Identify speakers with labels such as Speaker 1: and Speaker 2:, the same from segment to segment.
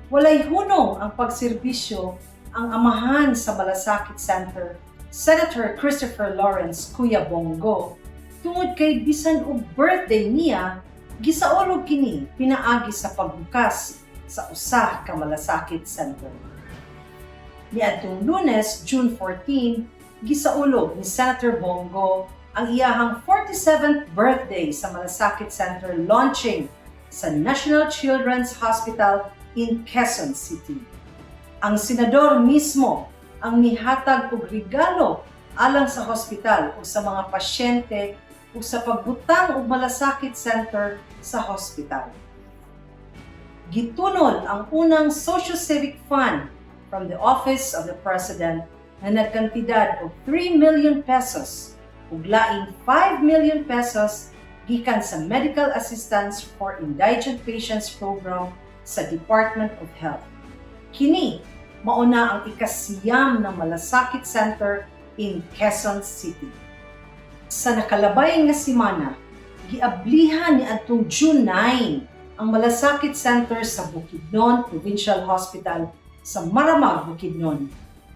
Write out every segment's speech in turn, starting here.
Speaker 1: Walay hunong ang pagserbisyo ang amahan sa Malasakit Center, Senator Christopher Lawrence Kuya Bongo, tungod kay bisan og birthday niya, gisaulog kini pinaagi sa pagbukas sa usa ka Malasakit Center. Niadtong Lunes, June 14, gisaulog ni Senator Bongo ang iyahang 47th birthday sa Malasakit Center launching sa National Children's Hospital in Quezon City. Ang senador mismo ang mihatag og regalo alang sa hospital o sa mga pasyente o sa pagbutang og Malasakit Center sa hospital. Gitunol ang unang Socio-Civic Fund from the Office of the President na nagkantidad og 3 million pesos ug laing 5 million pesos gikan sa Medical Assistance for Indigent Patients Program sa Department of Health. Kini mauna ang ikasiyam ng Malasakit Center in Quezon City. Sa nakalabay nga semana, giablihan ni adtong June 9 ang Malasakit Center sa Bukidnon Provincial Hospital sa Maramag, Bukidnon.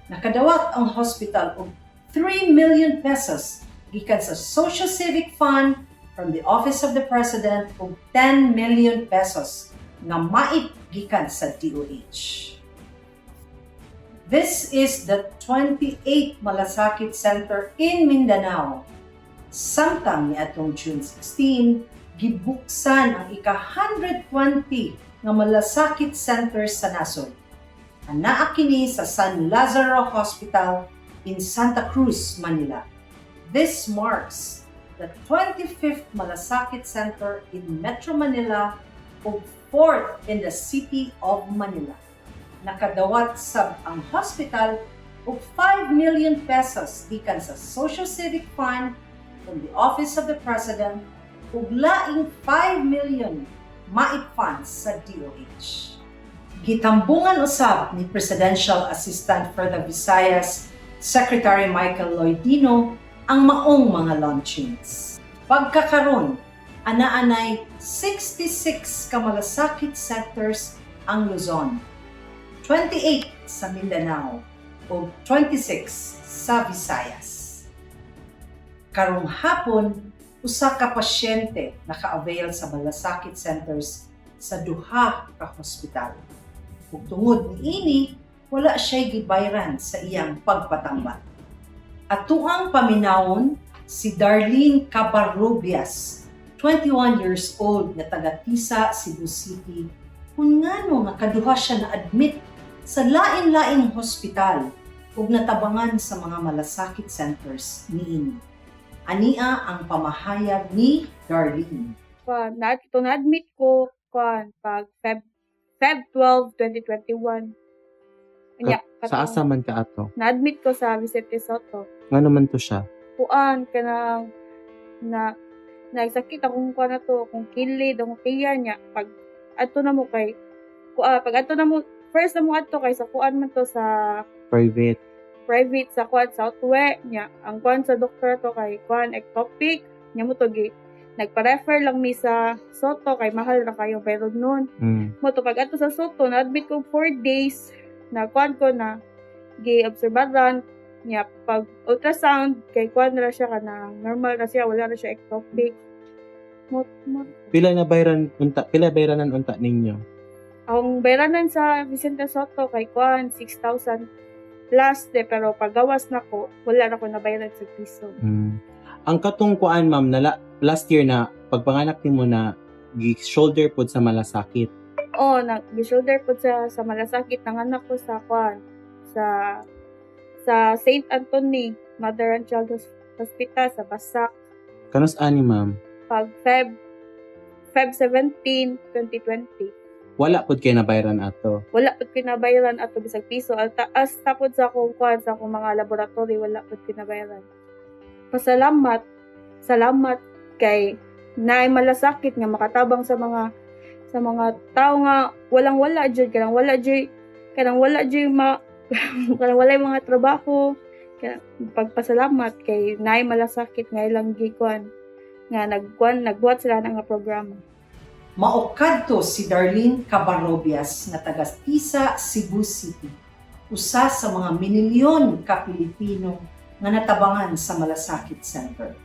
Speaker 1: Nakadawat ang hospital og 3 million pesos gikan sa Social Civic Fund from the Office of the President ug 10 million pesos nga maip gikan sa DOH. This is the 28th Malasakit Center in Mindanao. Samtang niadtong June 16, gibuksan ang ika-120 nga Malasakit Center sa nasod. Anaa kini sa San Lazaro Hospital in Santa Cruz, Manila. This marks the 25th Malasakit Center in Metro Manila ug 4th in the city of Manila. Nakadawat sab ang hospital og 5 million pesos gikan sa Social Civic Fund from the Office of the President ug laing 5 million maip funds sa DOH. Gitambungan usab ni Presidential Assistant for the Visayas, Secretary Michael Loydino, ang maong mga launchings. Pagkakaron, anaanay 66 ka Malasakit Centers ang Luzon, 28 sa Mindanao o 26 sa Visayas. Karong hapon, usa ka pasyente naka-avail sa Malasakit Centers sa duha ka hospital. Ug tungod niini, wala siya'y gibayran sa iyang pagpatambal. Atuang paminawon si Darlene Cabarrubias, 21 years old na taga-Tisa, Cebu City, kung ngano nga kaduha siya na-admit sa lain-laing hospital ug natabangan sa mga Malasakit Centers niini. Ania ang pamahayag ni Darlene.
Speaker 2: Na-admit ko pag Feb 12, 2021.
Speaker 3: Sa asa man ka ato?
Speaker 2: Na-admit ko sa Vicente Soto.
Speaker 3: Nga naman to siya?
Speaker 2: Kanang nagsakit akong na to, akong kilid, akong tiyan niya. Pag ato na mo kay, first na mo ato kay sa man to sa
Speaker 3: Private
Speaker 2: sa Southwest niya. Ang sa doktor to kay ectopic, niya mo to nagpa-refer lang mi sa Soto kay mahal na kayo pero noon. Mo to pag ato sa Soto, na-admit ko 4 days na ko na gi-obserbaran niya pag ultrasound kay na siya kanang normal na siya, wala na siya ectopic.
Speaker 3: Pila bayranan unta ninyo?
Speaker 2: Ang bayranan sa Vicente Soto kay 6,000 plus pero paggawas na ko, wala na ko nabayaran sa piso.
Speaker 3: Ang katong kuan ma'am na last year na pagpanganak nimo na shoulder pod sa Malasakit.
Speaker 2: Nag-shoulder po sa Malasakit, nanganak ko sa St. Anthony Mother and Child Hospital sa Basak.
Speaker 3: Kanos ani ma'am?
Speaker 2: Pag Feb 17, 2020.
Speaker 3: Wala pod kay nabayaran ato.
Speaker 2: Wala pod kinabayaran ato bisag piso. As tapod sa akong sa akong mga laboratory, wala pod kinabayaran. Salamat kay naay Malasakit nga makatabang sa mga tao nga wala jud kanang wala mga trabaho. Kaya pagpasalamat kay naay Malasakit nga ilang gikuan nga nagbuhat sila ng programa.
Speaker 1: Maokadto si Darlene Cabarrobias nga taga Tisa, Cebu City. Usa sa mga minilyon ka Pilipino nga natabangan sa Malasakit Center.